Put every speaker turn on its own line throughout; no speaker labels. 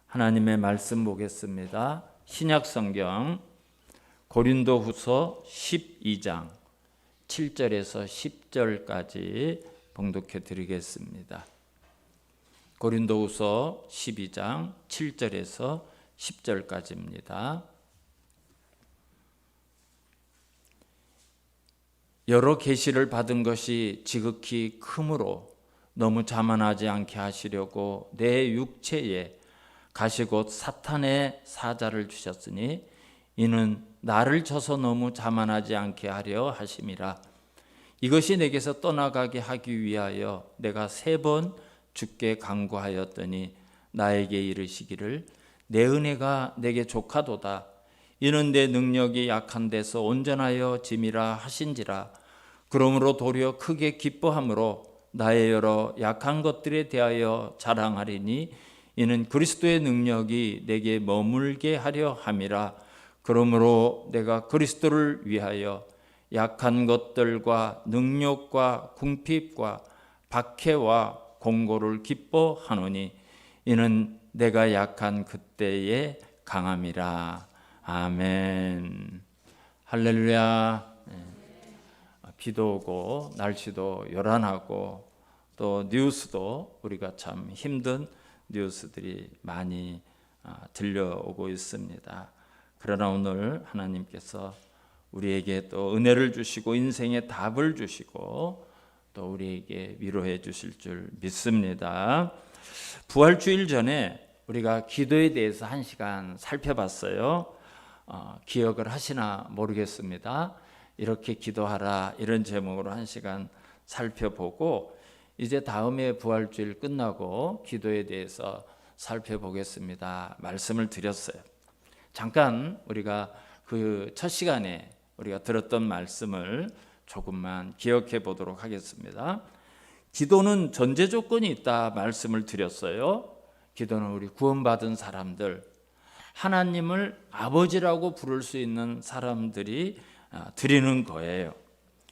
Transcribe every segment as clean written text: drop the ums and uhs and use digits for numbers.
하나님의 말씀 보겠습니다. 신약성경 고린도후서 12장 7절에서 10절까지 봉독해 드리겠습니다. 고린도후서 12장 7절에서 10절까지입니다. 여러 계시를 받은 것이 지극히 크므로 너무 자만하지 않게 하시려고 내 육체에 가시 곧 사탄의 사자를 주셨으니 이는 나를 쳐서 너무 자만하지 않게 하려 하심이라. 이것이 내게서 떠나가게 하기 위하여 내가 3번 주께 간구하였더니 나에게 이르시기를 내 은혜가 내게 족하도다. 이는 내 능력이 약한 데서 온전하여 짐이라 하신지라. 그러므로 도리어 크게 기뻐함으로 나의 여러 약한 것들에 대하여 자랑하리니 이는 그리스도의 능력이 내게 머물게 하려 함이라. 그러므로 내가 그리스도를 위하여 약한 것들과 능력과 궁핍과 박해와 공고를 기뻐하노니 이는 내가 약한 그때에 강함이라. 아멘. 할렐루야. 비도 오고 날씨도 요란하고 또 뉴스도 우리가 참 힘든 뉴스들이 많이 들려오고 있습니다. 그러나 오늘 하나님께서 우리에게 또 은혜를 주시고 인생의 답을 주시고 또 우리에게 위로해 주실 줄 믿습니다. 부활주일 전에 우리가 기도에 대해서 1시간 살펴봤어요. 기억을 하시나 모르겠습니다. 이렇게 기도하라 이런 제목으로 1시간 살펴보고 이제 다음에 부활주일 끝나고 기도에 대해서 살펴보겠습니다. 말씀을 드렸어요. 잠깐 우리가 그 첫 시간에 우리가 들었던 말씀을 조금만 기억해 보도록 하겠습니다. 기도는 전제 조건이 있다 말씀을 드렸어요. 기도는 우리 구원받은 사람들, 하나님을 아버지라고 부를 수 있는 사람들이 드리는 거예요.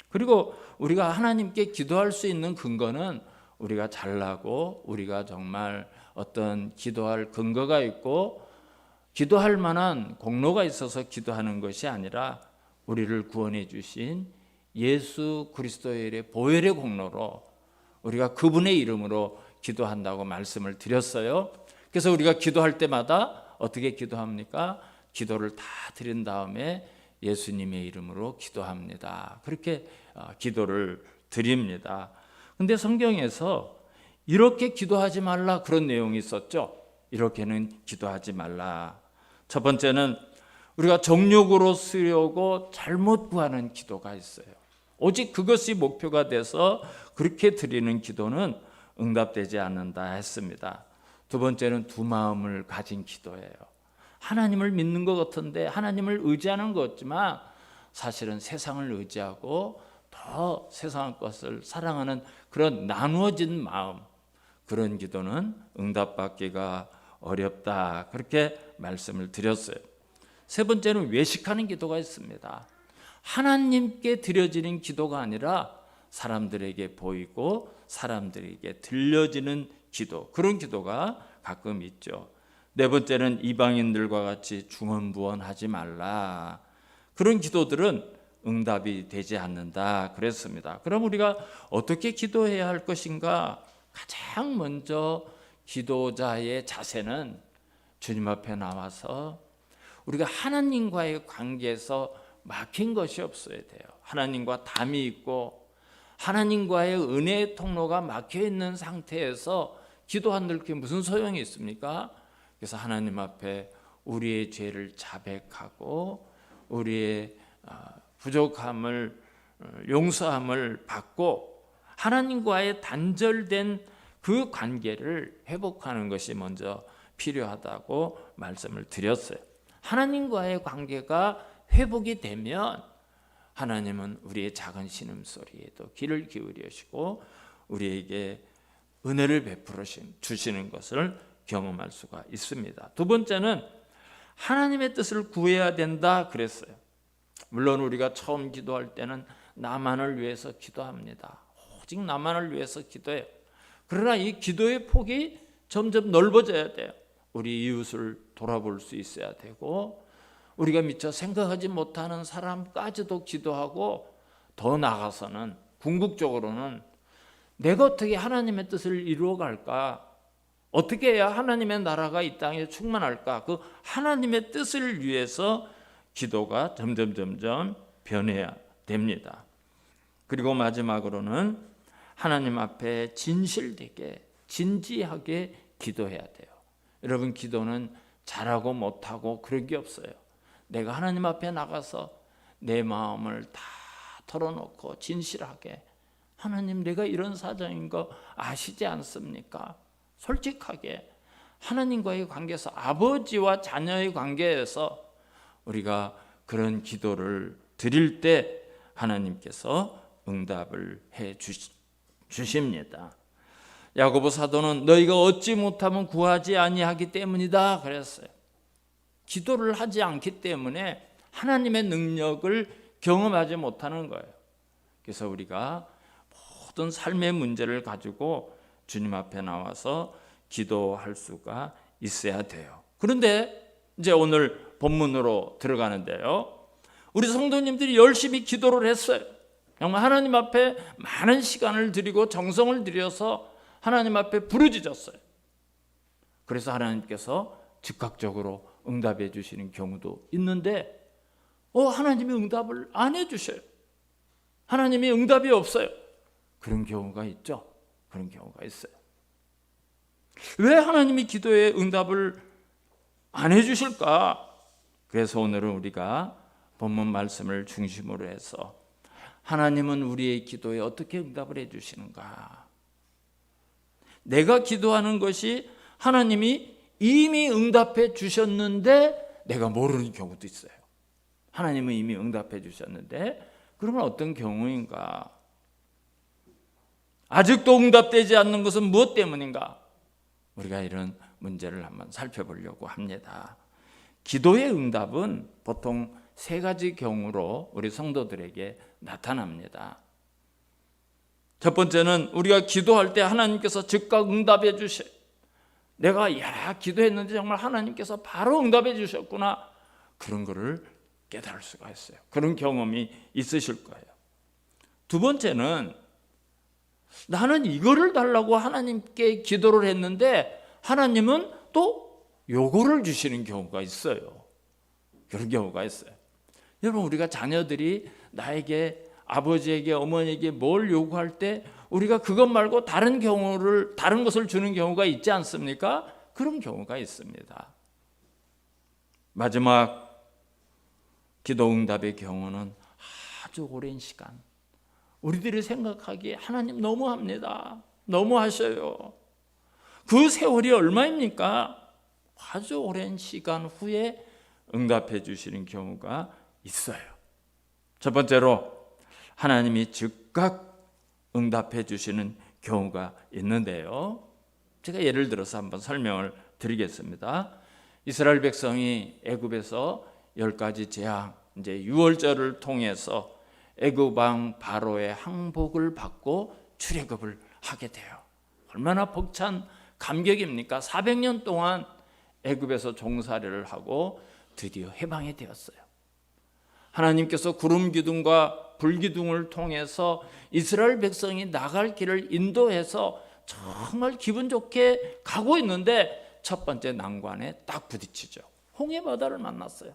그리고 우리가 하나님께 기도할 수 있는 근거는 우리가 잘나고 우리가 정말 어떤 기도할 근거가 있고 기도할 만한 공로가 있어서 기도하는 것이 아니라 우리를 구원해 주신 예수 그리스도의 보혈의 공로로 우리가 그분의 이름으로 기도한다고 말씀을 드렸어요. 그래서 우리가 기도할 때마다 어떻게 기도합니까? 기도를 다 드린 다음에 예수님의 이름으로 기도합니다. 그렇게 기도를 드립니다. 근데 성경에서 이렇게 기도하지 말라 그런 내용이 있었죠. 이렇게는 기도하지 말라. 첫 번째는 우리가 정욕으로 쓰려고 잘못 구하는 기도가 있어요. 오직 그것이 목표가 돼서 그렇게 드리는 기도는 응답되지 않는다 했습니다. 두 번째는 두 마음을 가진 기도예요. 하나님을 믿는 것 같은데 하나님을 의지하는 것 같지만 사실은 세상을 의지하고 더 세상 것을 사랑하는 그런 나누어진 마음, 그런 기도는 응답받기가 어렵다 그렇게 말씀을 드렸어요. 세 번째는 외식하는 기도가 있습니다. 하나님께 드려지는 기도가 아니라 사람들에게 보이고 사람들에게 들려지는 기도, 그런 기도가 가끔 있죠. 네 번째는 이방인들과 같이 중언부언하지 말라. 그런 기도들은 응답이 되지 않는다 그랬습니다. 그럼 우리가 어떻게 기도해야 할 것인가? 가장 먼저 기도자의 자세는 주님 앞에 나와서 우리가 하나님과의 관계에서 막힌 것이 없어야 돼요. 하나님과 담이 있고 하나님과의 은혜의 통로가 막혀 있는 상태에서 기도한들 게 무슨 소용이 있습니까? 그래서 하나님 앞에 우리의 죄를 자백하고 우리의 부족함을 용서함을 받고 하나님과의 단절된 그 관계를 회복하는 것이 먼저 필요하다고 말씀을 드렸어요. 하나님과의 관계가 회복이 되면 하나님은 우리의 작은 신음소리에도 귀를 기울이시고 우리에게 은혜를 베풀어 주시는 것을 경험할 수가 있습니다. 두 번째는 하나님의 뜻을 구해야 된다 그랬어요. 물론 우리가 처음 기도할 때는 나만을 위해서 기도합니다. 오직 나만을 위해서 기도해요. 그러나 이 기도의 폭이 점점 넓어져야 돼요. 우리 이웃을 돌아볼 수 있어야 되고, 우리가 미처 생각하지 못하는 사람까지도 기도하고, 더 나아가서는 궁극적으로는 내가 어떻게 하나님의 뜻을 이루어갈까, 어떻게 해야 하나님의 나라가 이 땅에 충만할까, 그 하나님의 뜻을 위해서 기도가 점점 변해야 됩니다. 그리고 마지막으로는 하나님 앞에 진실되게 진지하게 기도해야 돼요. 여러분, 기도는 잘하고 못하고 그런 게 없어요. 내가 하나님 앞에 나가서 내 마음을 다 털어놓고 진실하게, 하나님, 내가 이런 사정인 거 아시지 않습니까? 솔직하게 하나님과의 관계에서, 아버지와 자녀의 관계에서 우리가 그런 기도를 드릴 때 하나님께서 응답을 해 주십니다. 야고보 사도는 너희가 얻지 못하면 구하지 아니하기 때문이다 그랬어요. 기도를 하지 않기 때문에 하나님의 능력을 경험하지 못하는 거예요. 그래서 우리가 모든 삶의 문제를 가지고 주님 앞에 나와서 기도할 수가 있어야 돼요. 그런데 이제 오늘 본문으로 들어가는데요, 우리 성도님들이 열심히 기도를 했어요. 정말 하나님 앞에 많은 시간을 들이고 정성을 들여서 하나님 앞에 부르짖었어요. 그래서 하나님께서 즉각적으로 응답해 주시는 경우도 있는데, 하나님이 응답을 안 해주셔요. 하나님이 응답이 없어요. 그런 경우가 있죠. 그런 경우가 있어요. 왜 하나님이 기도에 응답을 안 해주실까? 그래서 오늘은 우리가 본문 말씀을 중심으로 해서 하나님은 우리의 기도에 어떻게 응답을 해주시는가, 내가 기도하는 것이 하나님이 이미 응답해 주셨는데 내가 모르는 경우도 있어요. 하나님은 이미 응답해 주셨는데 그러면 어떤 경우인가? 아직도 응답되지 않는 것은 무엇 때문인가? 우리가 이런 문제를 한번 살펴보려고 합니다. 기도의 응답은 보통 세 가지 경우로 우리 성도들에게 나타납니다. 첫 번째는 우리가 기도할 때 하나님께서 즉각 응답해 주셔요. 내가 기도했는데 정말 하나님께서 바로 응답해 주셨구나, 그런 거를 깨달을 수가 있어요. 그런 경험이 있으실 거예요. 두 번째는 나는 이거를 달라고 하나님께 기도를 했는데 하나님은 또 요거를 주시는 경우가 있어요. 그런 경우가 있어요. 여러분, 우리가 자녀들이 나에게, 아버지에게, 어머니에게 뭘 요구할 때 우리가 그것 말고 다른 것을 주는 경우가 있지 않습니까? 그런 경우가 있습니다. 마지막 기도 응답의 경우는 아주 오랜 시간, 우리들이 생각하기에 하나님 너무합니다, 너무하셔요. 그 세월이 얼마입니까? 아주 오랜 시간 후에 응답해 주시는 경우가 있어요. 첫 번째로 하나님이 즉각 응답해 주시는 경우가 있는데요, 제가 예를 들어서 한번 설명을 드리겠습니다. 이스라엘 백성이 애굽에서 10가지 재앙, 이제 유월절을 통해서 애굽 왕 바로의 항복을 받고 출애굽을 하게 돼요. 얼마나 벅찬 감격입니까? 400년 동안 애굽에서 종살이를 하고 드디어 해방이 되었어요. 하나님께서 구름 기둥과 불 기둥을 통해서 이스라엘 백성이 나갈 길을 인도해서 정말 기분 좋게 가고 있는데 첫 번째 난관에 딱 부딪히죠. 홍해 바다를 만났어요.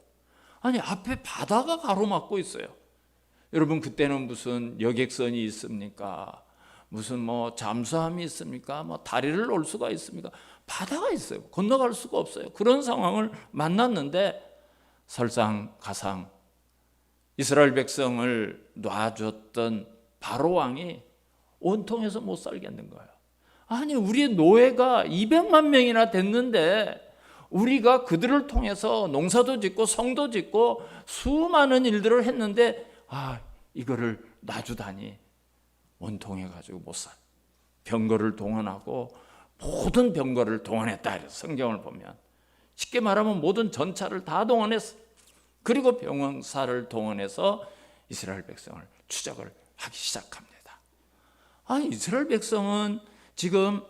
아니, 앞에 바다가 가로막고 있어요. 여러분, 그때는 무슨 여객선이 있습니까? 무슨 잠수함이 있습니까? 다리를 놓을 수가 있습니까? 바다가 있어요. 건너갈 수가 없어요. 그런 상황을 만났는데 설상가상 이스라엘 백성을 놔줬던 바로 왕이 온통해서 못 살겠는 거예요. 아니, 우리의 노예가 200만 명이나 됐는데 우리가 그들을 통해서 농사도 짓고 성도 짓고 수많은 일들을 했는데 이거를 놔주다니 원통해가지고 못 살. 병거를 동원하고 모든 병거를 동원했다. 성경을 보면 쉽게 말하면 모든 전차를 다 동원했어. 그리고 병사를 동원해서 이스라엘 백성을 추적을 하기 시작합니다. 이스라엘 백성은 지금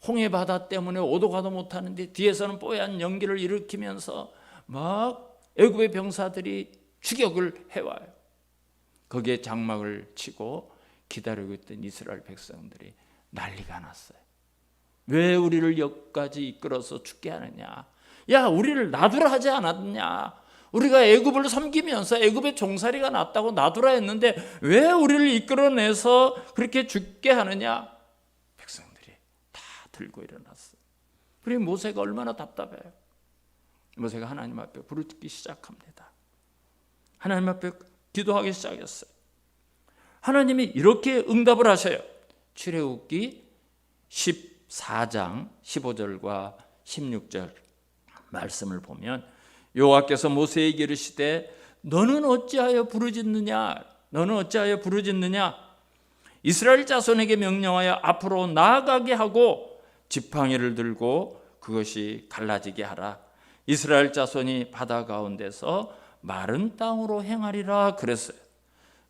홍해 바다 때문에 오도 가도 못하는데 뒤에서는 뽀얀 연기를 일으키면서 막 애굽의 병사들이 추격을 해와요. 거기에 장막을 치고 기다리고 있던 이스라엘 백성들이 난리가 났어요. 왜 우리를 여기까지 이끌어서 죽게 하느냐? 야, 우리를 놔두라 하지 않았냐? 우리가 애굽을 섬기면서 애굽의 종살이가 났다고 놔두라 했는데 왜 우리를 이끌어내서 그렇게 죽게 하느냐? 백성들이 다 들고 일어났어요. 그리고 모세가 얼마나 답답해요. 모세가 하나님 앞에 부르짖기 시작합니다. 하나님 앞에 기도하기 시작했어요. 하나님이 이렇게 응답을 하셔요. 출애굽기 14장 15절과 16절 말씀을 보면 여호와께서 모세에게 이르시되 너는 어찌하여 부르짖느냐? 너는 어찌하여 부르짖느냐? 이스라엘 자손에게 명령하여 앞으로 나아가게 하고 지팡이를 들고 그것이 갈라지게 하라. 이스라엘 자손이 바다 가운데서 마른 땅으로 행하리라 그랬어요.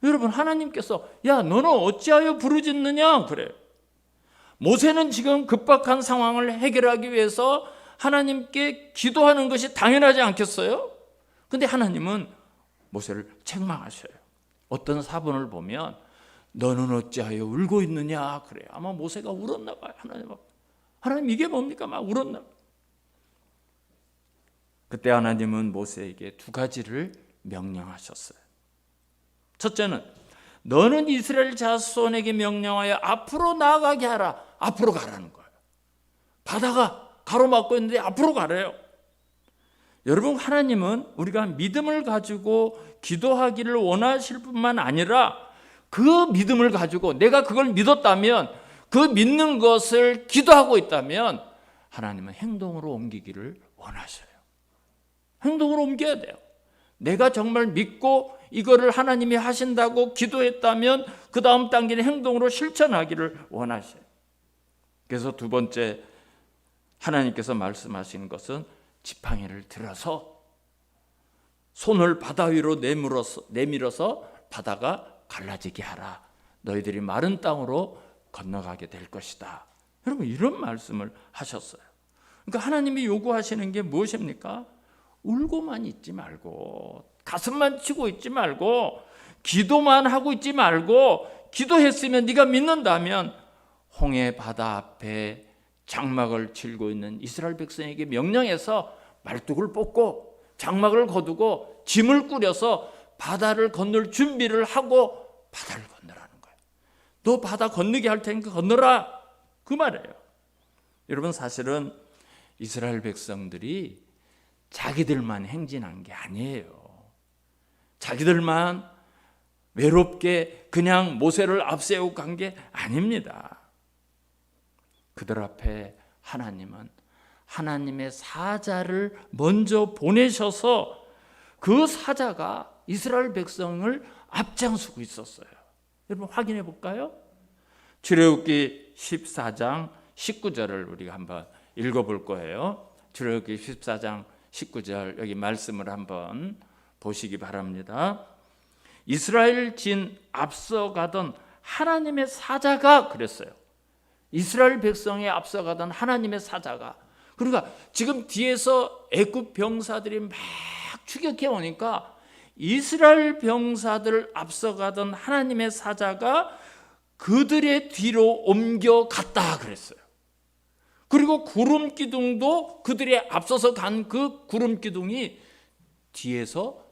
여러분, 하나님께서 야, 너는 어찌하여 부르짖느냐? 그래요. 모세는 지금 급박한 상황을 해결하기 위해서 하나님께 기도하는 것이 당연하지 않겠어요? 근데 하나님은 모세를 책망하셔요. 어떤 사본을 보면 너는 어찌하여 울고 있느냐? 그래요. 아마 모세가 울었나 봐요. 하나님 이게 뭡니까? 막 울었나 봐요. 그때 하나님은 모세에게 두 가지를 명령하셨어요. 첫째는 너는 이스라엘 자손에게 명령하여 앞으로 나아가게 하라. 앞으로 가라는 거예요. 바다가 가로막고 있는데 앞으로 가래요. 여러분, 하나님은 우리가 믿음을 가지고 기도하기를 원하실 뿐만 아니라 그 믿음을 가지고 내가 그걸 믿었다면, 그 믿는 것을 기도하고 있다면 하나님은 행동으로 옮기기를 원하셔요. 행동으로 옮겨야 돼요. 내가 정말 믿고 이거를 하나님이 하신다고 기도했다면 그 다음 단계는 행동으로 실천하기를 원하셔요. 그래서 두 번째 하나님께서 말씀하시는 것은 지팡이를 들어서 손을 바다 위로 내밀어서 바다가 갈라지게 하라. 너희들이 마른 땅으로 건너가게 될 것이다. 여러분, 이런 말씀을 하셨어요. 그러니까 하나님이 요구하시는 게 무엇입니까? 울고만 있지 말고, 가슴만 치고 있지 말고, 기도만 하고 있지 말고, 기도했으면 네가 믿는다면 홍해 바다 앞에 장막을 치고 있는 이스라엘 백성에게 명령해서 말뚝을 뽑고 장막을 거두고 짐을 꾸려서 바다를 건널 준비를 하고 바다를 건너라는 거예요. 너 바다 건너게 할 테니까 건너라, 그 말이에요. 여러분, 사실은 이스라엘 백성들이 자기들만 행진한 게 아니에요. 자기들만 외롭게 그냥 모세를 앞세우고 간 게 아닙니다. 그들 앞에 하나님은 하나님의 사자를 먼저 보내셔서 그 사자가 이스라엘 백성을 앞장서고 있었어요. 여러분, 확인해 볼까요? 출애굽기 14장 19절을 우리가 한번 읽어볼 거예요. 출애굽기 14장 19절 여기 말씀을 한번 보시기 바랍니다. 이스라엘 진 앞서가던 하나님의 사자가 그랬어요. 이스라엘 백성에 앞서가던 하나님의 사자가, 그러니까 지금 뒤에서 애굽 병사들이 막 추격해 오니까 이스라엘 병사들 앞서가던 하나님의 사자가 그들의 뒤로 옮겨갔다 그랬어요. 그리고 구름 기둥도 그들이 앞서서 간 그 구름 기둥이 뒤에서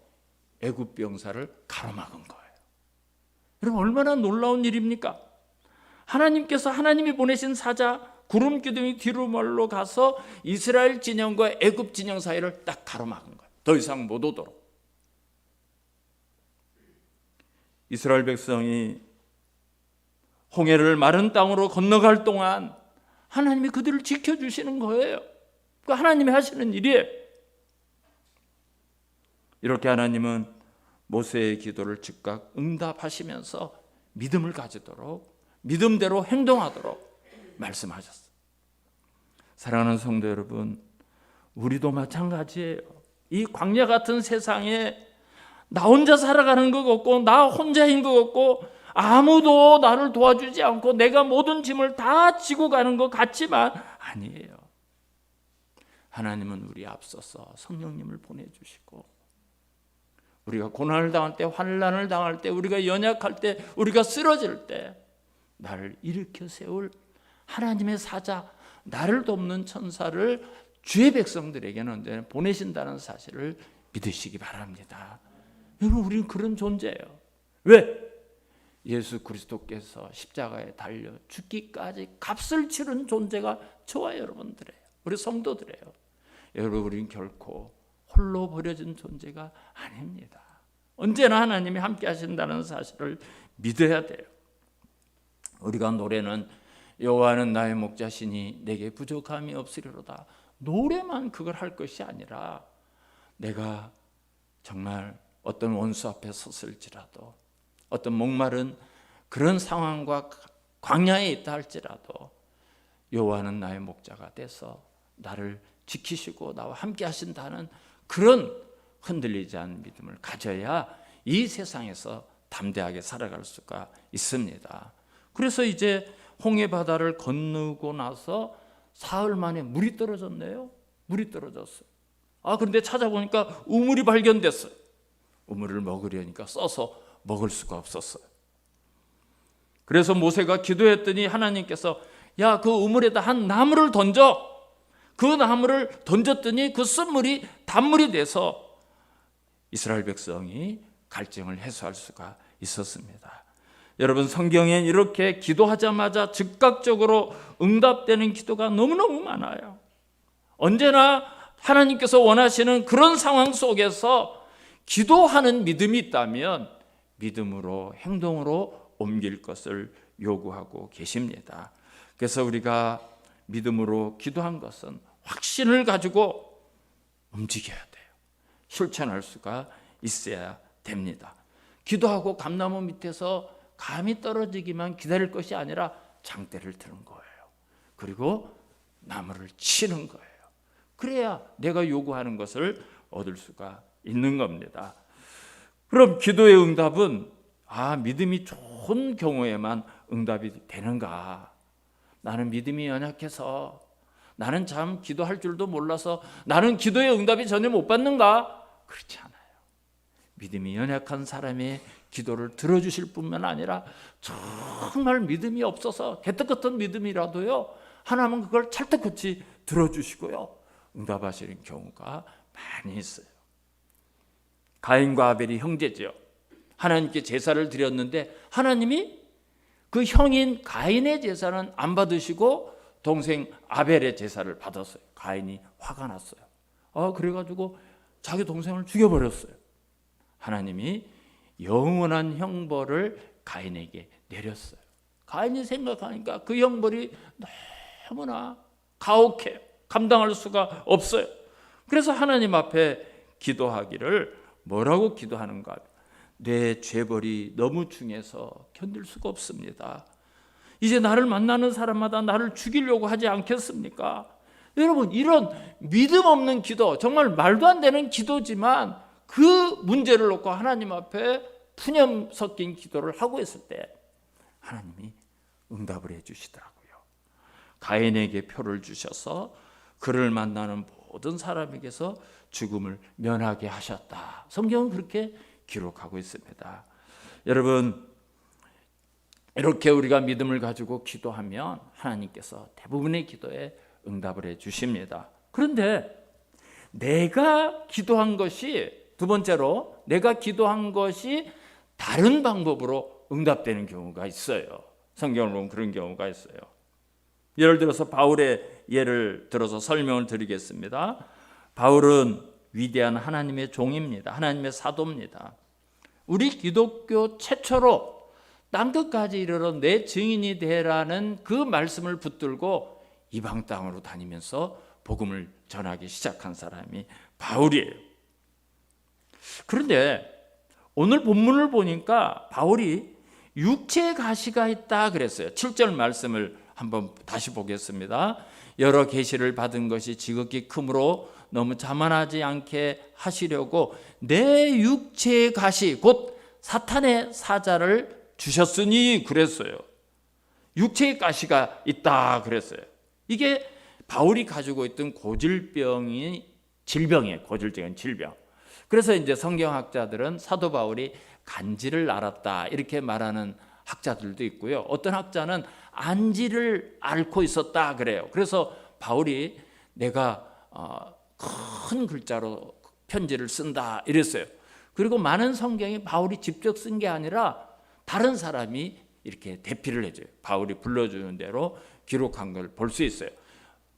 애굽 병사를 가로막은 거예요. 여러분, 얼마나 놀라운 일입니까? 하나님께서 하나님이 보내신 사자 구름 기둥이 뒤로 멀로 가서 이스라엘 진영과 애굽 진영 사이를 딱 가로막은 거예요. 더 이상 못 오도록. 이스라엘 백성이 홍해를 마른 땅으로 건너갈 동안 하나님이 그들을 지켜주시는 거예요. 그 하나님이 하시는 일이에요. 이렇게 하나님은 모세의 기도를 즉각 응답하시면서 믿음을 가지도록, 믿음대로 행동하도록 말씀하셨어요. 사랑하는 성도 여러분, 우리도 마찬가지예요. 이 광야 같은 세상에 나 혼자 살아가는 것 같고, 나 혼자인 것 같고, 아무도 나를 도와주지 않고 내가 모든 짐을 다 지고 가는 것 같지만 아니에요. 하나님은 우리 앞서서 성령님을 보내주시고, 우리가 고난을 당할 때, 환난을 당할 때, 우리가 연약할 때, 우리가 쓰러질 때 나를 일으켜 세울 하나님의 사자, 나를 돕는 천사를 주의 백성들에게는 언제나 보내신다는 사실을 믿으시기 바랍니다. 여러분, 우리는 그런 존재예요. 왜? 예수 그리스도께서 십자가에 달려 죽기까지 값을 치른 존재가 저와 여러분들이에요. 우리 성도들이에요. 여러분, 우리는 결코 홀로 버려진 존재가 아닙니다. 언제나 하나님이 함께 하신다는 사실을 믿어야 돼요. 우리가 노래는 여호와는 나의 목자시니 내게 부족함이 없으리로다. 노래만 그걸 할 것이 아니라 내가 정말 어떤 원수 앞에 섰을지라도, 어떤 목마른 그런 상황과 광야에 있다 할지라도 여호와는 나의 목자가 돼서 나를 지키시고 나와 함께 하신다는 그런 흔들리지 않은 믿음을 가져야 이 세상에서 담대하게 살아갈 수가 있습니다. 그래서 이제 홍해 바다를 건너고 나서 사흘 만에 물이 떨어졌네요. 물이 떨어졌어요. 그런데 찾아보니까 우물이 발견됐어요. 우물을 먹으려니까 써서 먹을 수가 없었어요. 그래서 모세가 기도했더니 하나님께서 야, 그 우물에다 한 나무를 던져. 그 나무를 던졌더니 그 쓴물이 단물이 돼서 이스라엘 백성이 갈증을 해소할 수가 있었습니다. 여러분, 성경엔 이렇게 기도하자마자 즉각적으로 응답되는 기도가 너무너무 많아요. 언제나 하나님께서 원하시는 그런 상황 속에서 기도하는 믿음이 있다면 믿음으로 행동으로 옮길 것을 요구하고 계십니다. 그래서 우리가 믿음으로 기도한 것은 확신을 가지고 움직여야 돼요. 실천할 수가 있어야 됩니다. 기도하고 감나무 밑에서 감이 떨어지기만 기다릴 것이 아니라 장대를 드는 거예요. 그리고 나무를 치는 거예요. 그래야 내가 요구하는 것을 얻을 수가 있는 겁니다. 그럼 기도의 응답은 믿음이 좋은 경우에만 응답이 되는가? 나는 믿음이 연약해서, 나는 참 기도할 줄도 몰라서 나는 기도의 응답이 전혀 못 받는가? 그렇지 않아요. 믿음이 연약한 사람의 기도를 들어주실 뿐만 아니라 정말 믿음이 없어서 개떡 같은 믿음이라도요, 하나님은 그걸 찰떡같이 들어주시고요, 응답하시는 경우가 많이 있어요. 가인과 아벨이 형제죠. 하나님께 제사를 드렸는데 하나님이 그 형인 가인의 제사는 안 받으시고 동생 아벨의 제사를 받았어요. 가인이 화가 났어요. 그래가지고 자기 동생을 죽여버렸어요. 하나님이 영원한 형벌을 가인에게 내렸어요. 가인이 생각하니까 그 형벌이 너무나 가혹해요. 감당할 수가 없어요. 그래서 하나님 앞에 기도하기를 뭐라고 기도하는가? 내 죄벌이 너무 중해서 견딜 수가 없습니다. 이제 나를 만나는 사람마다 나를 죽이려고 하지 않겠습니까? 여러분, 이런 믿음 없는 기도, 정말 말도 안 되는 기도지만 그 문제를 놓고 하나님 앞에 푸념 섞인 기도를 하고 있을 때 하나님이 응답을 해주시더라고요. 가인에게 표를 주셔서 그를 만나는 모든 사람에게서 죽음을 면하게 하셨다. 성경은 그렇게 기록하고 있습니다. 여러분, 이렇게 우리가 믿음을 가지고 기도하면 하나님께서 대부분의 기도에 응답을 해주십니다. 그런데 내가 기도한 것이, 두 번째로 내가 기도한 것이 다른 방법으로 응답되는 경우가 있어요. 성경을 보면 그런 경우가 있어요. 예를 들어서 바울의 예를 들어서 설명을 드리겠습니다. 바울은 위대한 하나님의 종입니다. 하나님의 사도입니다. 우리 기독교 최초로 땅끝까지 이르러 내 증인이 되라는 그 말씀을 붙들고 이방 땅으로 다니면서 복음을 전하기 시작한 사람이 바울이에요. 그런데 오늘 본문을 보니까 바울이 육체의 가시가 있다 그랬어요. 7절 말씀을 한번 다시 보겠습니다. 여러 계시를 받은 것이 지극히 크므로 너무 자만하지 않게 하시려고 내 육체의 가시, 곧 사탄의 사자를 주셨으니 그랬어요. 육체의 가시가 있다 그랬어요. 이게 바울이 가지고 있던 질병이에요. 고질적인 질병. 그래서 이제 성경학자들은 사도 바울이 간지를 앓았다 이렇게 말하는 학자들도 있고요. 어떤 학자는 안지를 앓고 있었다 그래요. 그래서 바울이 내가 큰 글자로 편지를 쓴다 이랬어요. 그리고 많은 성경이 바울이 직접 쓴 게 아니라 다른 사람이 이렇게 대피를 해줘요. 바울이 불러주는 대로 기록한 걸 볼 수 있어요.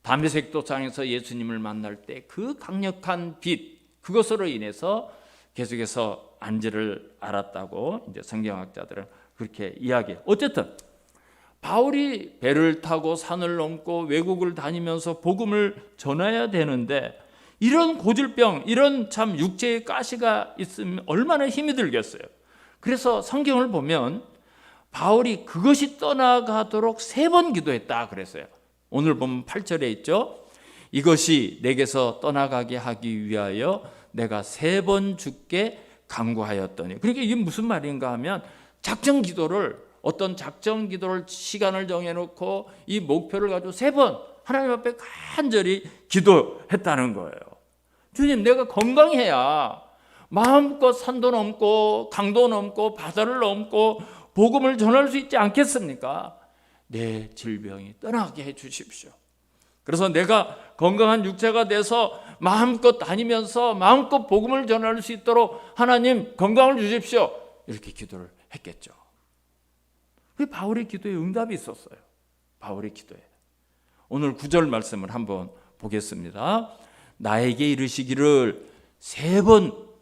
담메색 도상에서 예수님을 만날 때 그 강력한 빛, 그것으로 인해서 계속해서 안지를 앓았다고 이제 성경학자들은 그렇게 이야기해요. 어쨌든 바울이 배를 타고 산을 넘고 외국을 다니면서 복음을 전해야 되는데 이런 고질병, 이런 참 육체의 가시가 있으면 얼마나 힘이 들겠어요. 그래서 성경을 보면 바울이 그것이 떠나가도록 3번 기도했다 그랬어요. 오늘 보면 8절에 있죠. 이것이 내게서 떠나가게 하기 위하여 내가 3번 주께 간구하였더니. 그러니까 이게 무슨 말인가 하면 어떤 작정 기도를 시간을 정해놓고 이 목표를 가지고 3번 하나님 앞에 간절히 기도했다는 거예요. 주님, 내가 건강해야 마음껏 산도 넘고 강도 넘고 바다를 넘고 복음을 전할 수 있지 않겠습니까? 내 질병이 떠나게 해 주십시오. 그래서 내가 건강한 육체가 돼서 마음껏 다니면서 마음껏 복음을 전할 수 있도록 하나님 건강을 주십시오. 이렇게 기도를 했겠죠. 그 바울의 기도에 응답이 있었어요. 바울의 기도에. 오늘 9절 말씀을 한번 보겠습니다. 나에게 이르시기를 3번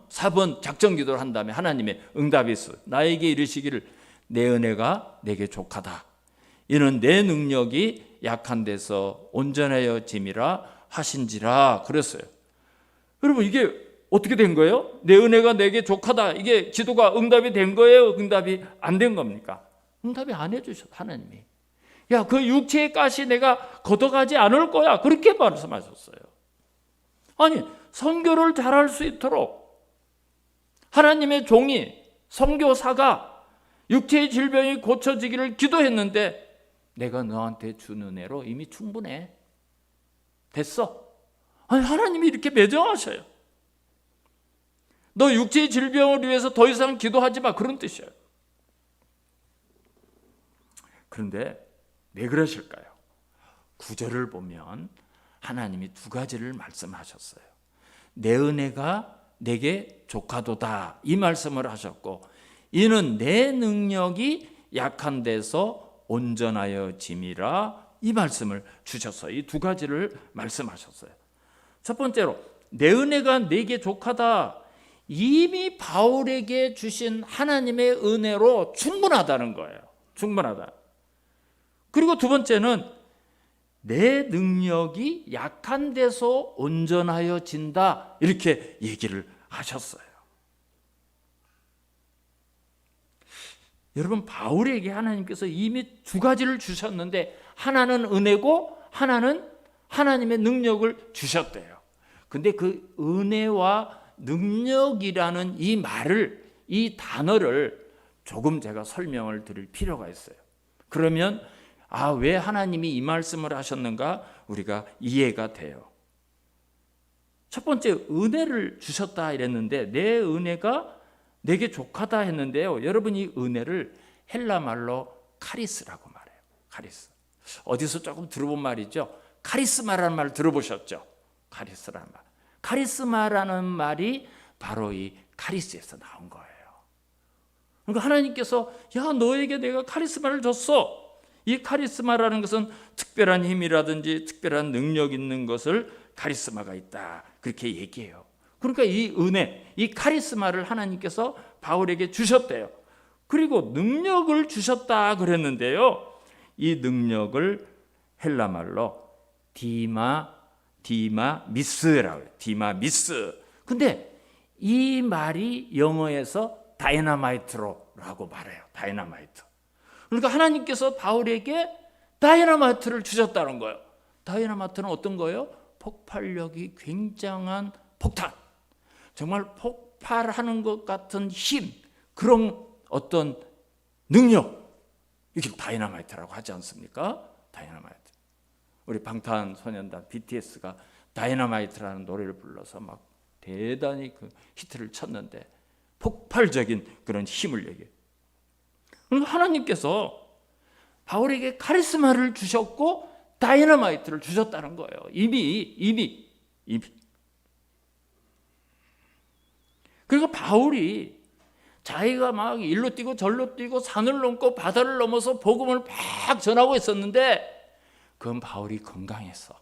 4번 작정 기도를 한 다음에 하나님의 응답이 있어요. 나에게 이르시기를 내 은혜가 내게 족하다. 이는 내 능력이 약한 데서 온전하여 짐이라 하신지라 그랬어요. 여러분, 이게 어떻게 된 거예요? 내 은혜가 내게 족하다. 이게 기도가 응답이 된 거예요? 응답이 안 된 겁니까? 응답이 안 해주셨어, 하나님이. 야, 그 육체의 가시 내가 걷어가지 않을 거야. 그렇게 말씀하셨어요. 아니, 선교를 잘할 수 있도록 하나님의 종이, 선교사가 육체의 질병이 고쳐지기를 기도했는데 내가 너한테 준 은혜로 이미 충분해. 됐어. 아니, 하나님이 이렇게 매정하셔요. 너 육체의 질병을 위해서 더 이상 기도하지 마. 그런 뜻이에요. 그런데 왜 그러실까요? 9절을 보면 하나님이 2가지를 말씀하셨어요. 내 은혜가 내게 족하도다 이 말씀을 하셨고, 이는 내 능력이 약한 데서 온전하여 짐이라 이 말씀을 주셨어요. 이 2가지를 말씀하셨어요. 첫 번째로 내 은혜가 내게 족하다. 이미 바울에게 주신 하나님의 은혜로 충분하다는 거예요. 충분하다. 그리고 2번째는 내 능력이 약한 데서 온전하여 진다. 이렇게 얘기를 하셨어요. 여러분, 바울에게 하나님께서 이미 2가지를 주셨는데 하나는 은혜고 하나는 하나님의 능력을 주셨대요. 근데 그 은혜와 능력이라는 이 단어를 조금 제가 설명을 드릴 필요가 있어요. 그러면 왜 하나님이 이 말씀을 하셨는가 우리가 이해가 돼요. 첫 번째, 은혜를 주셨다 이랬는데 내 은혜가 내게 족하다 했는데요. 여러분, 이 은혜를 헬라 말로 카리스라고 말해요. 카리스. 어디서 조금 들어본 말이죠. 카리스마라는 말 들어보셨죠? 카리스라는 말. 카리스마라는 말이 바로 이 카리스에서 나온 거예요. 그러니까 하나님께서 너에게 내가 카리스마를 줬어. 이 카리스마라는 것은 특별한 힘이라든지 특별한 능력 있는 것을 카리스마가 있다. 그렇게 얘기해요. 그러니까 이 은혜, 이 카리스마를 하나님께서 바울에게 주셨대요. 그리고 능력을 주셨다 그랬는데요. 이 능력을 헬라 말로 디마미스라고 해요. 디마미스. 근데 이 말이 영어에서 다이너마이트라고 말해요. 다이너마이트. 그러니까 하나님께서 바울에게 다이너마이트를 주셨다는 거예요. 다이너마이트는 어떤 거예요? 폭발력이 굉장한 폭탄. 정말 폭발하는 것 같은 힘, 그런 어떤 능력, 이게 다이너마이트라고 하지 않습니까? 다이너마이트. 우리 방탄소년단 BTS가 다이너마이트라는 노래를 불러서 막 대단히 그 히트를 쳤는데 폭발적인 그런 힘을 얘기해요. 그리고 하나님께서 바울에게 카리스마를 주셨고 다이너마이트를 주셨다는 거예요. 이미. 그리고 바울이 자기가 막 일로 뛰고 절로 뛰고 산을 넘고 바다를 넘어서 복음을 막 전하고 있었는데 그건 바울이 건강해서,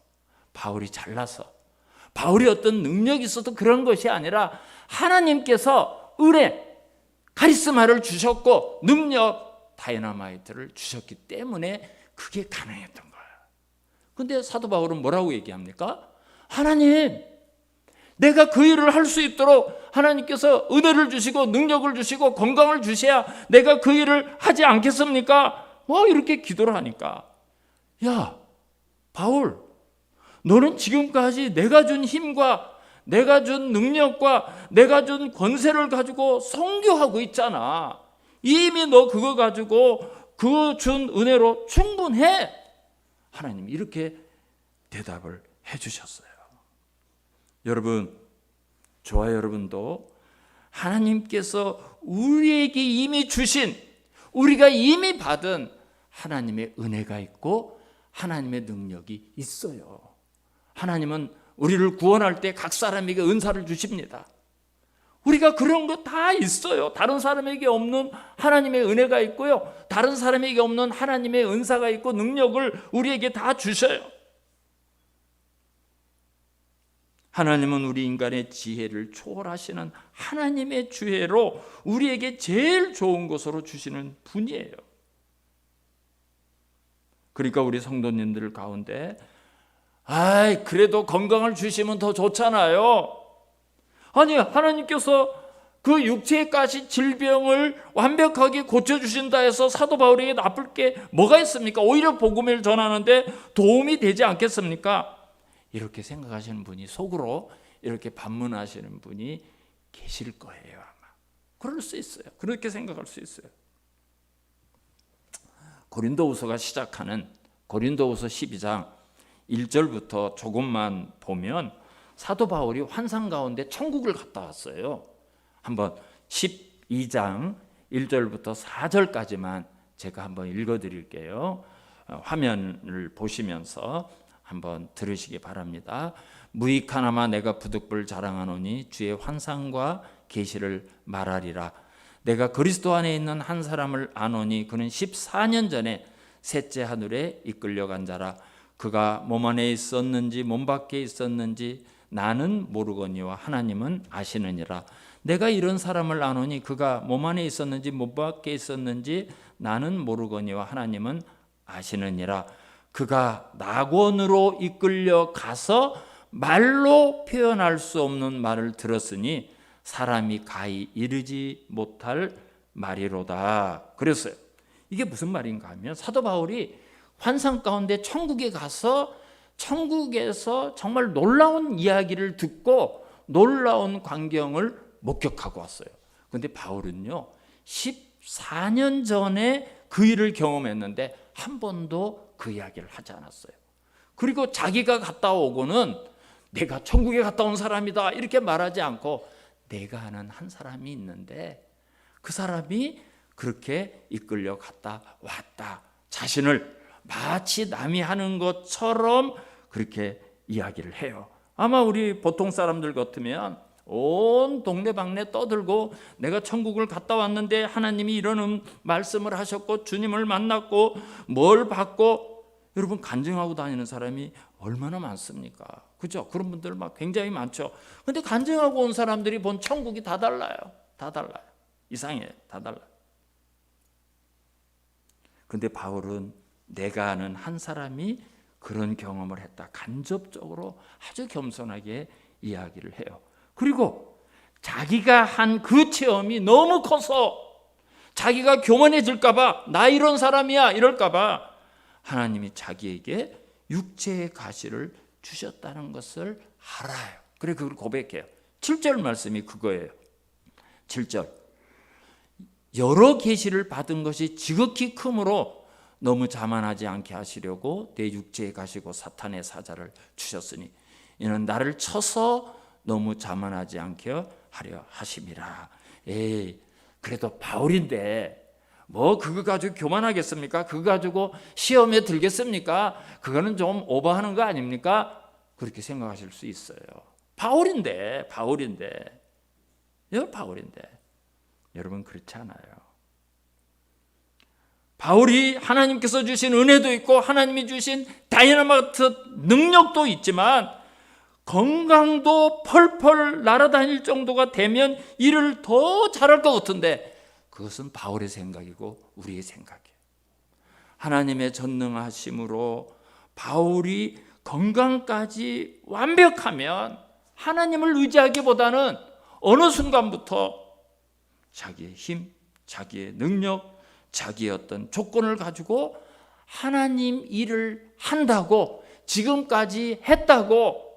바울이 잘나서, 바울이 어떤 능력이 있어도 그런 것이 아니라 하나님께서 은혜, 카리스마를 주셨고 능력, 다이너마이트를 주셨기 때문에 그게 가능했던 거예요. 그런데 사도 바울은 뭐라고 얘기합니까? 하나님, 내가 그 일을 할 수 있도록 하나님께서 은혜를 주시고 능력을 주시고 건강을 주셔야 내가 그 일을 하지 않겠습니까? 이렇게 기도를 하니까, 야 바울, 너는 지금까지 내가 준 힘과 내가 준 능력과 내가 준 권세를 가지고 선교하고 있잖아. 이미 너 그거 가지고 그 준 은혜로 충분해. 하나님이 이렇게 대답을 해주셨어요. 여러분, 저와 여러분도 하나님께서 우리에게 이미 주신, 우리가 이미 받은 하나님의 은혜가 있고 하나님의 능력이 있어요. 하나님은 우리를 구원할 때 각 사람에게 은사를 주십니다. 우리가 그런 거 다 있어요. 다른 사람에게 없는 하나님의 은혜가 있고요, 다른 사람에게 없는 하나님의 은사가 있고 능력을 우리에게 다 주셔요. 하나님은 우리 인간의 지혜를 초월하시는 하나님의 지혜로 우리에게 제일 좋은 것으로 주시는 분이에요. 그러니까 우리 성도님들 가운데 그래도 건강을 주시면 더 좋잖아요. 아니, 하나님께서 그 육체에 까신 질병을 완벽하게 고쳐주신다 해서 사도 바울에게 나쁠 게 뭐가 있습니까? 오히려 복음을 전하는데 도움이 되지 않겠습니까? 이렇게 생각하시는 분이, 속으로 이렇게 반문하시는 분이 계실 거예요, 아마. 그럴 수 있어요. 그렇게 생각할 수 있어요. 고린도후서가 시작하는 고린도후서 12장 1절부터 조금만 보면 사도 바울이 환상 가운데 천국을 갔다 왔어요. 한번 12장 1절부터 4절까지만 제가 한번 읽어드릴게요. 화면을 보시면서 한번 들으시기 바랍니다. 무익하나마 내가 부득불 자랑하노니 주의 환상과 계시를 말하리라. 내가 그리스도 안에 있는 한 사람을 아노니 그는 14년 전에 셋째 하늘에 이끌려간 자라. 그가 몸 안에 있었는지 몸 밖에 있었는지 나는 모르거니와 하나님은 아시느니라. 내가 이런 사람을 아노니 그가 몸 안에 있었는지 몸 밖에 있었는지 나는 모르거니와 하나님은 아시느니라. 그가 낙원으로 이끌려 가서 말로 표현할 수 없는 말을 들었으니 사람이 가히 이르지 못할 말이로다. 그랬어요. 이게 무슨 말인가 하면 사도 바울이 환상 가운데 천국에 가서 천국에서 정말 놀라운 이야기를 듣고 놀라운 광경을 목격하고 왔어요. 그런데 바울은요 14년 전에 그 일을 경험했는데 한 번도 그 이야기를 하지 않았어요. 그리고 자기가 갔다 오고는 내가 천국에 갔다 온 사람이다 이렇게 말하지 않고 내가 아는 한 사람이 있는데 그 사람이 그렇게 이끌려 갔다 왔다, 자신을 마치 남이 하는 것처럼 그렇게 이야기를 해요. 아마 우리 보통 사람들 같으면 온 동네방네 떠들고 내가 천국을 갔다 왔는데 하나님이 이런 말씀을 하셨고 주님을 만났고 뭘 받고, 여러분 간증하고 다니는 사람이 얼마나 많습니까? 그죠? 그런 분들 막 굉장히 많죠. 근데 간증하고 온 사람들이 본 천국이 다 달라요. 다 달라요. 이상해요. 다 달라요. 근데 바울은 내가 아는 한 사람이 그런 경험을 했다. 간접적으로 아주 겸손하게 이야기를 해요. 그리고 자기가 한 그 체험이 너무 커서 자기가 교만해질까 봐, 나 이런 사람이야 이럴까 봐 하나님이 자기에게 육체의 가시를 주셨다는 것을 알아요. 그래 그걸 고백해요. 7절 말씀이 그거예요. 7절 여러 계시를 받은 것이 지극히 크므로 너무 자만하지 않게 하시려고 내 육체에 가시고 사탄의 사자를 주셨으니 이는 나를 쳐서 너무 자만하지 않게 하려 하심이라. 에이, 그래도 바울인데 뭐 그거 가지고 교만하겠습니까? 그거 가지고 시험에 들겠습니까? 그거는 좀 오버하는 거 아닙니까? 그렇게 생각하실 수 있어요. 바울인데 여러분 그렇지 않아요. 바울이 하나님께서 주신 은혜도 있고 하나님이 주신 다이너마이트 능력도 있지만 건강도 펄펄 날아다닐 정도가 되면 일을 더 잘할 것 같은데 그것은 바울의 생각이고 우리의 생각이에요. 하나님의 전능하심으로 바울이 건강까지 완벽하면 하나님을 의지하기보다는 어느 순간부터 자기의 힘, 자기의 능력, 자기의 어떤 조건을 가지고 하나님 일을 한다고 지금까지 했다고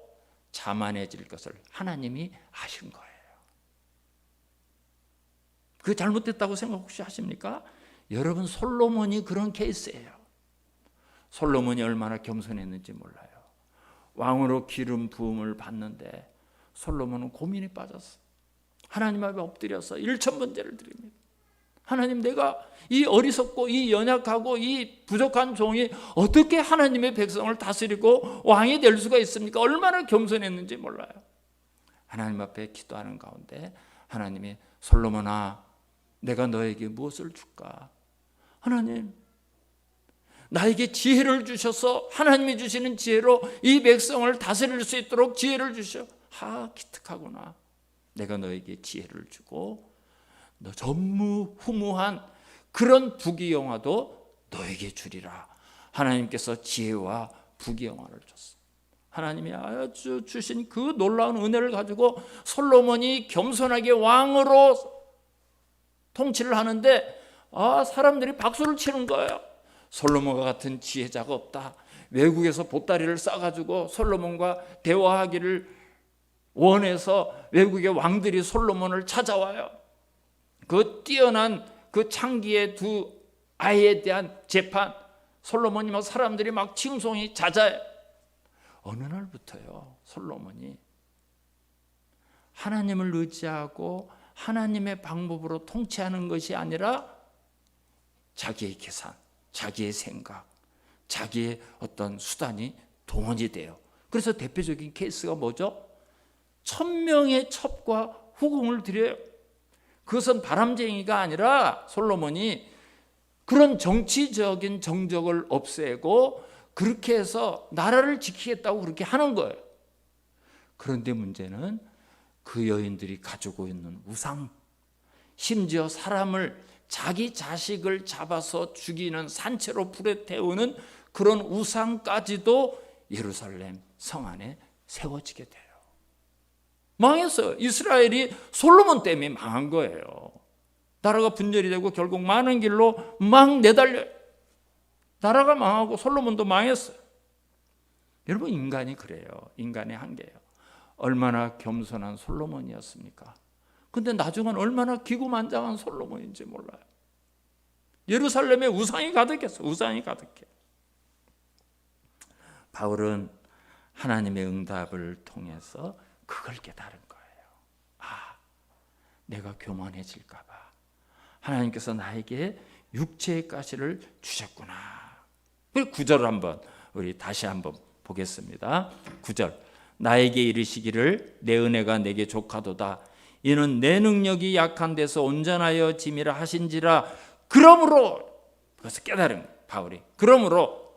자만해질 것을 하나님이 아신 거예요. 그게 잘못됐다고 생각 혹시 하십니까? 여러분 솔로몬이 그런 케이스예요. 솔로몬이 얼마나 겸손했는지 몰라요. 왕으로 기름 부음을 받는데 솔로몬은 고민에 빠졌어. 하나님 앞에 엎드려서 일천번제를 드립니다. 하나님, 내가 이 어리석고 이 연약하고 이 부족한 종이 어떻게 하나님의 백성을 다스리고 왕이 될 수가 있습니까? 얼마나 겸손했는지 몰라요. 하나님 앞에 기도하는 가운데 하나님이 솔로몬아, 내가 너에게 무엇을 줄까? 하나님, 나에게 지혜를 주셔서 하나님이 주시는 지혜로 이 백성을 다스릴 수 있도록 지혜를 주셔. 기특하구나. 내가 너에게 지혜를 주고 너 전무후무한 그런 부귀영화도 너에게 주리라. 하나님께서 지혜와 부귀영화를 줬어. 하나님이 아주 주신 그 놀라운 은혜를 가지고 솔로몬이 겸손하게 왕으로 통치를 하는데 사람들이 박수를 치는 거예요. 솔로몬과 같은 지혜자가 없다. 외국에서 보따리를 싸가지고 솔로몬과 대화하기를 원해서 외국의 왕들이 솔로몬을 찾아와요. 그 뛰어난 그 창기의 두 아이에 대한 재판, 솔로몬이 막 사람들이 막 칭송이 잦아요. 어느 날부터요, 솔로몬이 하나님을 의지하고 하나님의 방법으로 통치하는 것이 아니라 자기의 계산, 자기의 생각, 자기의 어떤 수단이 동원이 돼요. 그래서 대표적인 케이스가 뭐죠? 1000명의 첩과 후궁을 드려요. 그것은 바람쟁이가 아니라 솔로몬이 그런 정치적인 정적을 없애고 그렇게 해서 나라를 지키겠다고 그렇게 하는 거예요. 그런데 문제는 그 여인들이 가지고 있는 우상, 심지어 사람을, 자기 자식을 잡아서 죽이는, 산채로 불에 태우는 그런 우상까지도 예루살렘 성 안에 세워지게 돼요. 망했어요. 이스라엘이 솔로몬 때문에 망한 거예요. 나라가 분열이 되고 결국 많은 길로 막 내달려요. 나라가 망하고 솔로몬도 망했어요. 여러분, 인간이 그래요. 인간의 한계예요. 얼마나 겸손한 솔로몬이었습니까? 근데 나중은 얼마나 기구만장한 솔로몬인지 몰라요. 예루살렘에 우상이 가득했어. 우상이 가득해. 바울은 하나님의 응답을 통해서 그걸 깨달은 거예요. 내가 교만해질까 봐 하나님께서 나에게 육체의 가시를 주셨구나. 그리고 9절을 한번 우리 다시 한번 보겠습니다. 9절, 나에게 이르시기를 내 은혜가 내게 족하도다. 이는 내 능력이 약한 데서 온전하여 짐이라 하신지라. 그러므로, 그것을 깨달은 바울이, 그러므로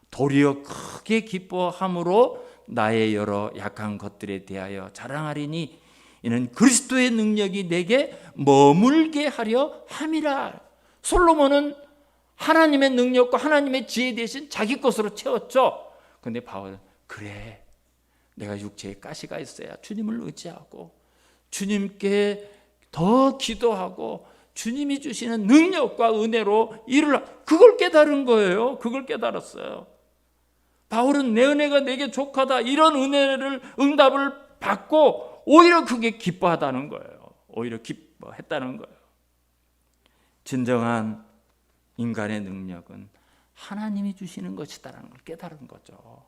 도리어 크게 기뻐함으로 나의 여러 약한 것들에 대하여 자랑하리니 이는 그리스도의 능력이 내게 머물게 하려 함이라. 솔로몬은 하나님의 능력과 하나님의 지혜 대신 자기 것으로 채웠죠. 그런데 바울은 그래, 내가 육체에 가시가 있어야 주님을 의지하고 주님께 더 기도하고 주님이 주시는 능력과 은혜로 일을, 그걸 깨달은 거예요. 그걸 깨달았어요. 바울은 내 은혜가 내게 족하다, 이런 은혜를, 응답을 받고 오히려 그게 기뻐하다는 거예요. 오히려 기뻐했다는 거예요. 진정한 인간의 능력은 하나님이 주시는 것이다라는 걸 깨달은 거죠.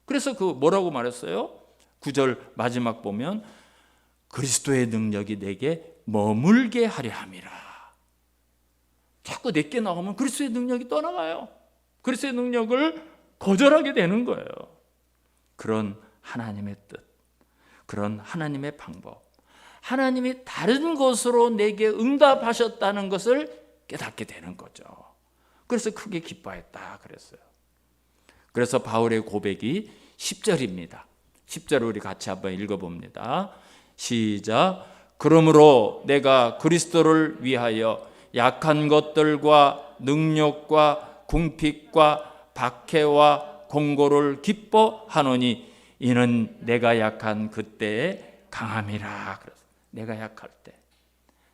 그래서 그 뭐라고 말했어요? 9절 마지막 보면 그리스도의 능력이 내게 머물게 하려 함이라. 자꾸 내게 나오면 그리스도의 능력이 떠나가요. 그리스도의 능력을 거절하게 되는 거예요. 그런 하나님의 뜻, 그런 하나님의 방법, 하나님이 다른 것으로 내게 응답하셨다는 것을 깨닫게 되는 거죠. 그래서 크게 기뻐했다 그랬어요. 그래서 바울의 고백이 10절입니다. 10절을 우리 같이 한번 읽어봅니다. 시작. 그러므로 내가 그리스도를 위하여 약한 것들과 능력과 궁핍과 박해와 공고를 기뻐하노니 이는 내가 약한 그때에 강함이라. 그래서 내가 약할 때,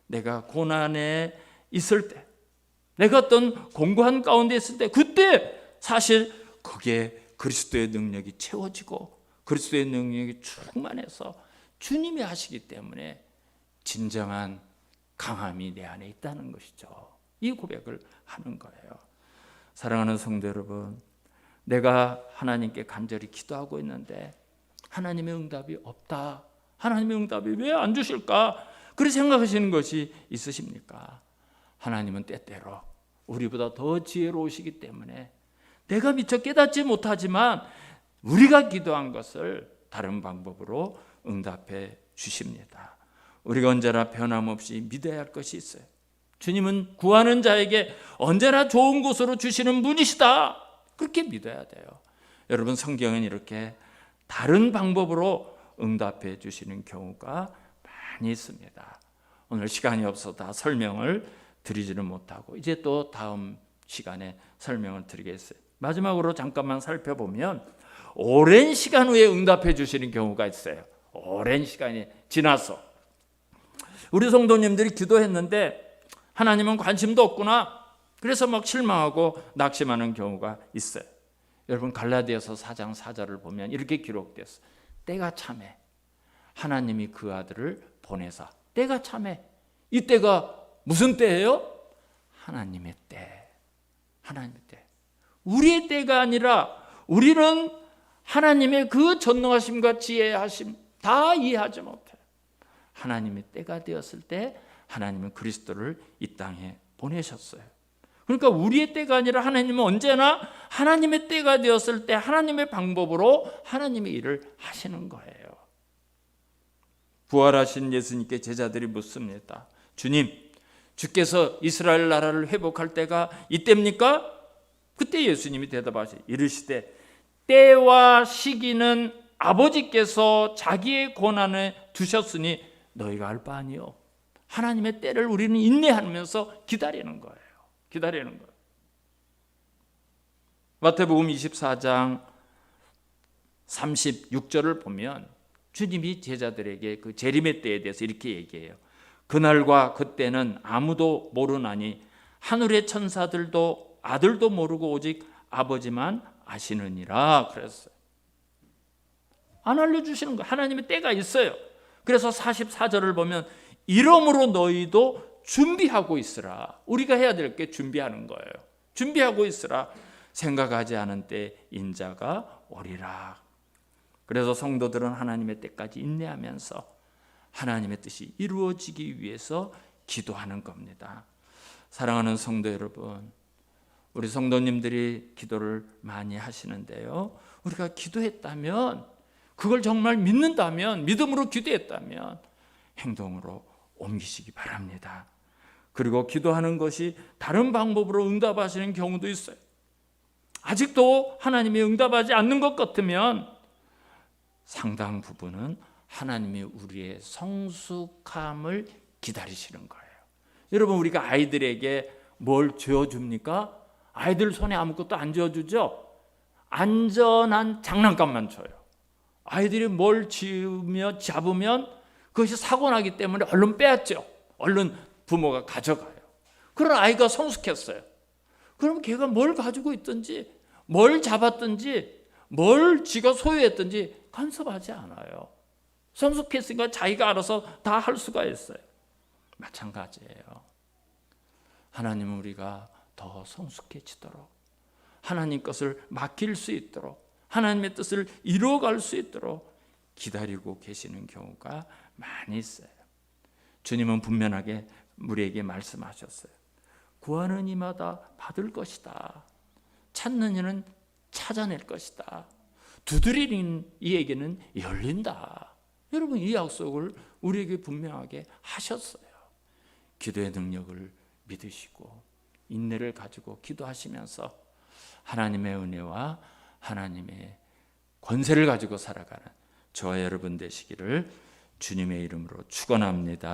내가 고난에 있을 때, 내가 어떤 공고한 가운데 있을 때, 그때 사실 거기에 그리스도의 능력이 채워지고 그리스도의 능력이 충만해서 주님이 하시기 때문에 진정한 강함이 내 안에 있다는 것이죠. 이 고백을 하는 거예요. 사랑하는 성도 여러분, 내가 하나님께 간절히 기도하고 있는데 하나님의 응답이 없다. 하나님의 응답이 왜 안 주실까? 그렇게 생각하시는 것이 있으십니까? 하나님은 때때로 우리보다 더 지혜로우시기 때문에 내가 미처 깨닫지 못하지만 우리가 기도한 것을 다른 방법으로 응답해 주십니다. 우리가 언제나 변함없이 믿어야 할 것이 있어요. 주님은 구하는 자에게 언제나 좋은 곳으로 주시는 분이시다. 그렇게 믿어야 돼요. 여러분, 성경은 이렇게 다른 방법으로 응답해 주시는 경우가 많이 있습니다. 오늘 시간이 없어서 다 설명을 드리지는 못하고 이제 또 다음 시간에 설명을 드리겠어요. 마지막으로 잠깐만 살펴보면 오랜 시간 후에 응답해 주시는 경우가 있어요. 오랜 시간이 지나서 우리 성도님들이 기도했는데 하나님은 관심도 없구나. 그래서 막 실망하고 낙심하는 경우가 있어요. 여러분, 갈라디아서 4장 4절을 보면 이렇게 기록됐어요. 때가 참에 하나님이 그 아들을 보내사. 때가 참에. 이 때가 무슨 때예요? 하나님의 때. 하나님의 때. 우리의 때가 아니라 우리는 하나님의 그 전능하심과 지혜하심 다 이해하지 못해요. 하나님의 때가 되었을 때 하나님은 그리스도를 이 땅에 보내셨어요. 그러니까 우리의 때가 아니라 하나님은 언제나 하나님의 때가 되었을 때 하나님의 방법으로 하나님의 일을 하시는 거예요. 부활하신 예수님께 제자들이 묻습니다. 주님, 주께서 이스라엘 나라를 회복할 때가 이때입니까? 그때 예수님이 대답하시 이르시되 때와 시기는 아버지께서 자기의 권한에 두셨으니 너희가 알 바 아니요. 하나님의 때를 우리는 인내하면서 기다리는 거예요. 기다리는 거예요. 마태복음 24장 36절을 보면 주님이 제자들에게 그 재림의 때에 대해서 이렇게 얘기해요. 그날과 그때는 아무도 모르나니 하늘의 천사들도 아들도 모르고 오직 아버지만 아시느니라 그랬어요. 안 알려주시는 거예요. 하나님의 때가 있어요. 그래서 44절을 보면 이러므로 너희도 준비하고 있으라. 우리가 해야 될 게 준비하는 거예요. 준비하고 있으라. 생각하지 않은 때 인자가 오리라. 그래서 성도들은 하나님의 때까지 인내하면서 하나님의 뜻이 이루어지기 위해서 기도하는 겁니다. 사랑하는 성도 여러분, 우리 성도님들이 기도를 많이 하시는데요, 우리가 기도했다면, 그걸 정말 믿는다면, 믿음으로 기도했다면 행동으로 옮기시기 바랍니다. 그리고 기도하는 것이 다른 방법으로 응답하시는 경우도 있어요. 아직도 하나님이 응답하지 않는 것 같으면 상당 부분은 하나님이 우리의 성숙함을 기다리시는 거예요. 여러분, 우리가 아이들에게 뭘 쥐어줍니까? 아이들 손에 아무것도 안 쥐어주죠? 안전한 장난감만 줘요. 아이들이 뭘 잡으면 그것이 사고 나기 때문에 얼른 빼앗죠. 얼른 부모가 가져가요. 그런 아이가 성숙했어요. 그럼 걔가 뭘 가지고 있든지, 뭘 잡았든지, 뭘 지가 소유했든지 간섭하지 않아요. 성숙했으니까 자기가 알아서 다 할 수가 있어요. 마찬가지예요. 하나님은 우리가 더 성숙해지도록, 하나님 것을 맡길 수 있도록, 하나님의 뜻을 이루어갈 수 있도록 기다리고 계시는 경우가 많이 있어요. 주님은 분명하게 우리에게 말씀하셨어요. 구하는 이마다 받을 것이다. 찾는 이는 찾아낼 것이다. 두드리는 이에게는 열린다. 여러분, 이 약속을 우리에게 분명하게 하셨어요. 기도의 능력을 믿으시고 인내를 가지고 기도하시면서 하나님의 은혜와 하나님의 권세를 가지고 살아가는 저와 여러분 되시기를 주님의 이름으로 축원합니다.